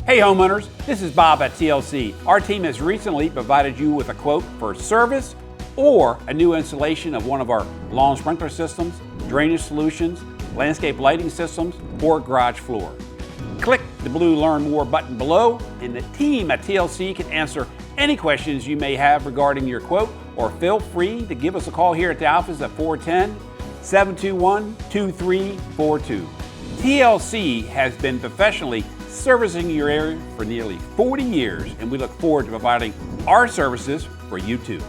Hey homeowners, this is Bob at TLC. Our team has recently provided you with a quote for service or a new installation of one of our lawn sprinkler systems, drainage solutions, landscape lighting systems, or garage floor. Click the blue Learn More button below and the team at TLC can answer any questions you may have regarding your quote, or feel free to give us a call here at the office at 410-721-2342. TLC has been professionally servicing your area for nearly 40 years, and we look forward to providing our services for you too.